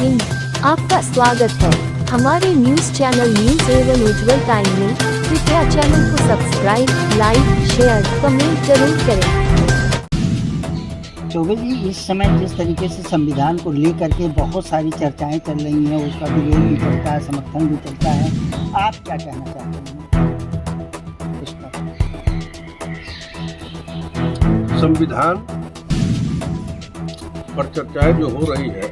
हिंद, आपका स्वागत है हमारे न्यूज चैनल न्यूज एवं उज्जवल टाइम में। कृपया चैनल को सब्सक्राइब, लाइक, शेयर, कमेंट जरूर करें। चौबे जी, इस समय जिस तरीके से संविधान को लेकर के बहुत सारी चर्चाएं चल रही हैं, उसका विरोध भी चलता है, समर्थन भी चलता है, आप क्या कहना चाहते हैं इस पर? संविधान पर चर्चाएं जो हो रही है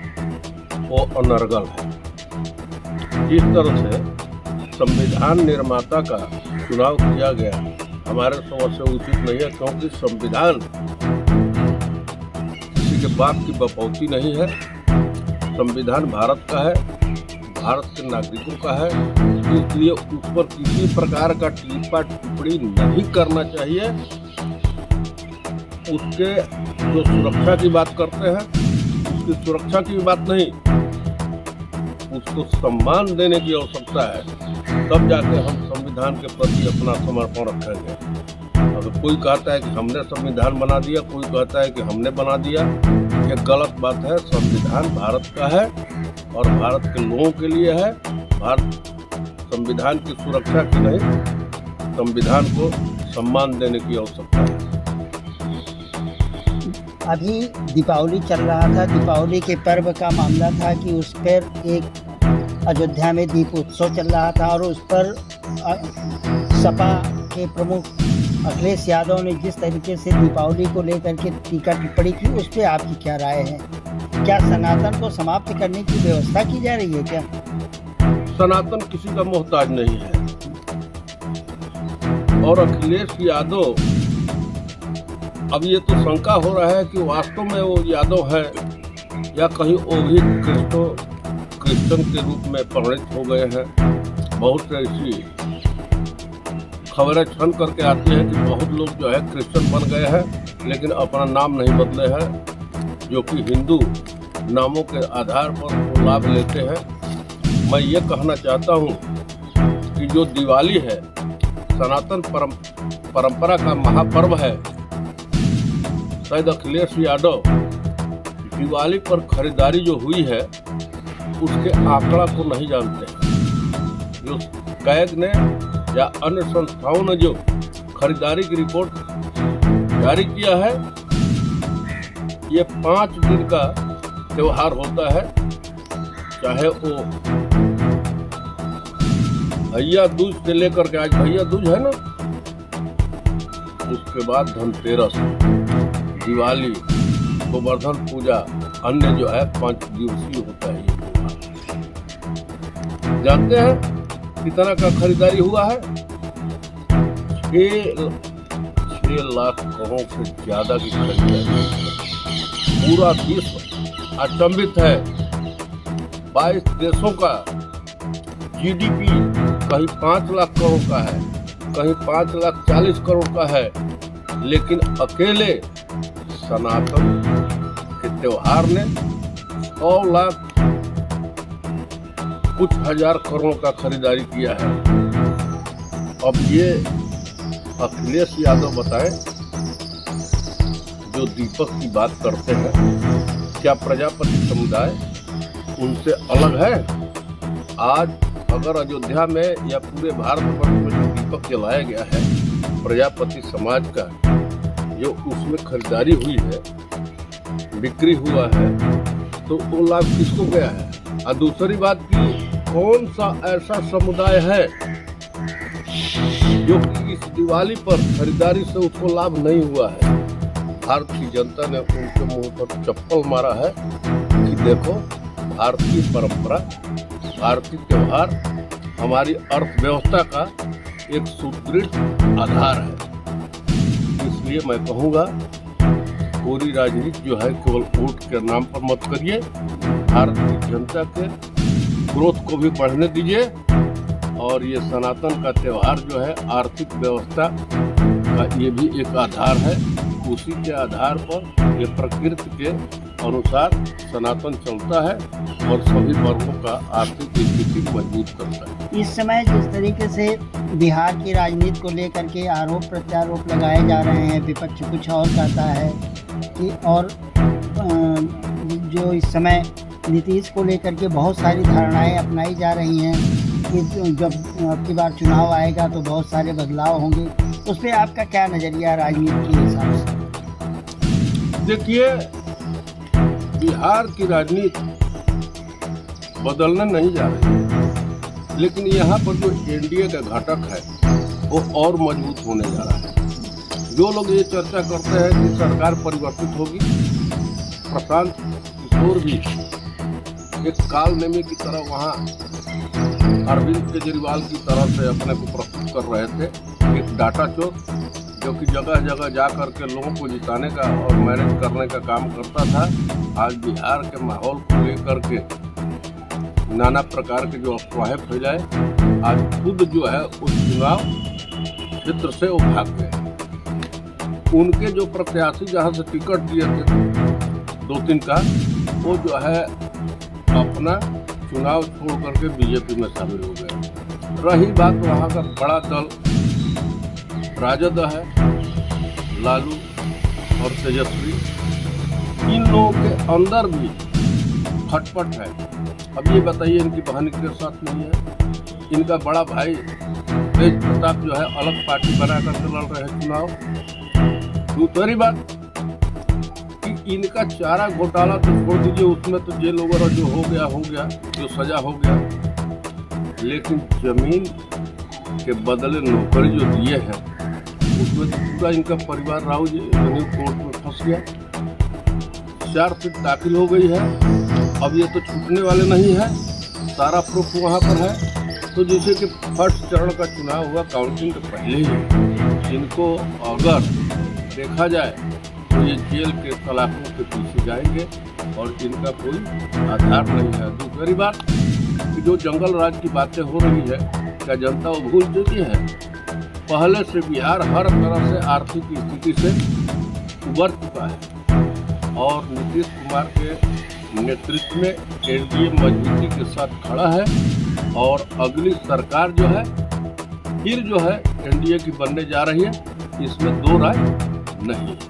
वो अनर्गल है। जिस तरह से संविधान निर्माता का चुनाव किया गया हमारे समझ से उचित नहीं है, क्योंकि संविधान किसी के बाप की बपौती नहीं है। संविधान भारत का है, भारत के नागरिकों का है, इसलिए उस पर किसी प्रकार का टिप्पा टिप्पणी नहीं करना चाहिए। उसके जो सुरक्षा की बात करते हैं, उसकी सुरक्षा की बात नहीं, उसको सम्मान देने की आवश्यकता है, तब जाके हम संविधान के प्रति अपना समर्पण रखेंगे। अगर कोई कहता है कि हमने संविधान बना दिया, कोई कहता है कि हमने बना दिया, ये गलत बात है। संविधान भारत का है और भारत के लोगों के लिए है। भारत संविधान की सुरक्षा की नहीं, संविधान को सम्मान देने की आवश्यकता है। अभी दीपावली चल रहा था, दीपावली के पर्व का मामला था कि उस पर एक अयोध्या में दीप उत्सव चल रहा था और उस पर सपा के प्रमुख अखिलेश यादव ने जिस तरीके से दीपावली को लेकर के टीका टिप्पणी की, उस पर आपकी क्या राय है? क्या सनातन को समाप्त करने की व्यवस्था की जा रही है क्या? सनातन किसी का मोहताज नहीं है और अखिलेश यादव, अब ये तो शंका हो रहा है कि वास्तव में वो यादव है या कहीं वो भी क्रिश्चियन के रूप में परिणित हो गए हैं। बहुत ऐसी खबरें छन करके आती हैं कि बहुत लोग जो है क्रिश्चियन बन गए हैं, लेकिन अपना नाम नहीं बदले हैं, जो कि हिंदू नामों के आधार पर वो लाभ लेते हैं। मैं ये कहना चाहता हूँ कि जो दिवाली है, सनातन परंपरा का महापर्व है। शायद अखिलेश यादव दिवाली पर खरीदारी जो हुई है उसके आंकड़ा को नहीं जानते। जो कैग ने या अन्य संस्थाओं ने जो खरीदारी की रिपोर्ट जारी किया है, ये 5 दिन का त्योहार होता है, चाहे वो भैया दूज से लेकर के, आज भैया दूज है ना, उसके बाद धनतेरस, दिवाली, गोवर्धन पूजा, अन्य जो है 5 दिवसीय होता है ये त्योहार। जानते हैं कितना का खरीदारी हुआ है? 6 लाख करोड़ से ज्यादा की खरीदारी। पूरा विश्व अचंभित है। 22 देशों का जीडीपी कहीं 5 लाख करोड़ का है, कहीं 5,40,00,000 करोड़ का है, लेकिन अकेले सनातन के त्योहार ने 100 लाख कुछ हजार करोड़ का खरीदारी किया है। अब ये अखिलेश यादव बताएं, जो दीपक की बात करते हैं, क्या प्रजापति समुदाय उनसे अलग है? आज अगर अयोध्या में या पूरे भारतवर्ष में जो दीपक जलाया गया है प्रजापति समाज का, जो उसमें खरीदारी हुई है, बिक्री हुआ है, तो वो लाभ किसको गया है? और दूसरी बात की, कौन सा ऐसा समुदाय है जो कि इस दिवाली पर खरीदारी से उसको लाभ नहीं हुआ है? भारतीय जनता ने उनके मुंह पर चप्पल मारा है कि देखो, भारतीय परंपरा, भारतीय त्योहार हमारी अर्थव्यवस्था का एक सुदृढ़ आधार है। इसलिए मैं कहूँगा, पूरी राजनीति जो है केवल वोट के नाम पर मत करिए, भारतीय जनता के ग्रोथ को भी बढ़ने दीजिए। और ये सनातन का त्योहार जो है आर्थिक व्यवस्था का ये भी एक आधार है। उसी के आधार पर ये प्रकृति के अनुसार सनातन चलता है और सभी वर्गों का आर्थिक स्थिति मजबूत करता है। इस समय जिस तरीके से बिहार की राजनीति को लेकर के आरोप प्रत्यारोप लगाए जा रहे हैं, विपक्ष कुछ और कहता है कि, और जो इस समय नीतीश को लेकर के बहुत सारी धारणाएं अपनाई जा रही हैं कि जब अब की बार चुनाव आएगा तो बहुत सारे बदलाव होंगे। उस पर आपका क्या नज़रिया राजनीति के हिसाब से? देखिए, बिहार की राजनीति बदलने नहीं जा रही है, लेकिन यहाँ पर जो एनडीए का घटक है वो और मजबूत होने जा रहा है। जो लोग ये चर्चा करते हैं कि सरकार परिवर्तित होगी, प्रशांत किशोर भी एक कालनेमी की तरह वहाँ अरविंद केजरीवाल की तरह से अपने को प्रस्तुत कर रहे थे। एक डाटा चोर जो कि जगह जगह जा करके लोगों को जिताने का और मैनेज करने का काम करता था, आज बिहार के माहौल को लेकर के नाना प्रकार के जो अफवाहें फैलाए, आज खुद जो है उस चुनाव क्षेत्र से वो भाग गए। उनके जो प्रत्याशी जहाँ से टिकट दिए थे 2-3 का, वो जो है अपना चुनाव छोड़ करके बीजेपी में शामिल हो गए। रही बात वहाँ का बड़ा दल राजद है, लालू और तेजस्वी, इन लोगों के अंदर भी खटपट है। अब ये बताइए, इनकी बहन के साथ नहीं है, इनका बड़ा भाई तेज प्रताप जो है अलग पार्टी बना करके लड़ रहे हैं चुनाव। दूसरी बात कि इनका चारा घोटाला तो छोड़ दीजिए, उसमें तो जेल वगैरह जो हो गया, जो सजा हो गया, लेकिन जमीन के बदले नौकरी जो दिए हैं उसमें तो पूरा इनका परिवार राव जी कोर्ट में फंस गया। 4 सीट दाखिल हो गई है, अब ये तो छूटने वाले नहीं है, सारा प्रूफ वहाँ पर है। तो जैसे कि फर्स्ट चरण का चुनाव हुआ, काउंटिंग के पहले ही इनको अगर देखा जाए तो ये जेल के सलाखों के पीछे जाएंगे और इनका कोई आधार नहीं है। दूसरी बात कि जो जंगल राज की बातें हो रही है, क्या जनता वो भूल चुकी है? पहले से बिहार हर तरह से आर्थिक स्थिति से उबर चुका है और नीतीश कुमार के नेतृत्व में एनडीए मजबूती के साथ खड़ा है और अगली सरकार जो है फिर जो है एनडीए की बनने जा रही है, इसमें 2 राय नहीं है।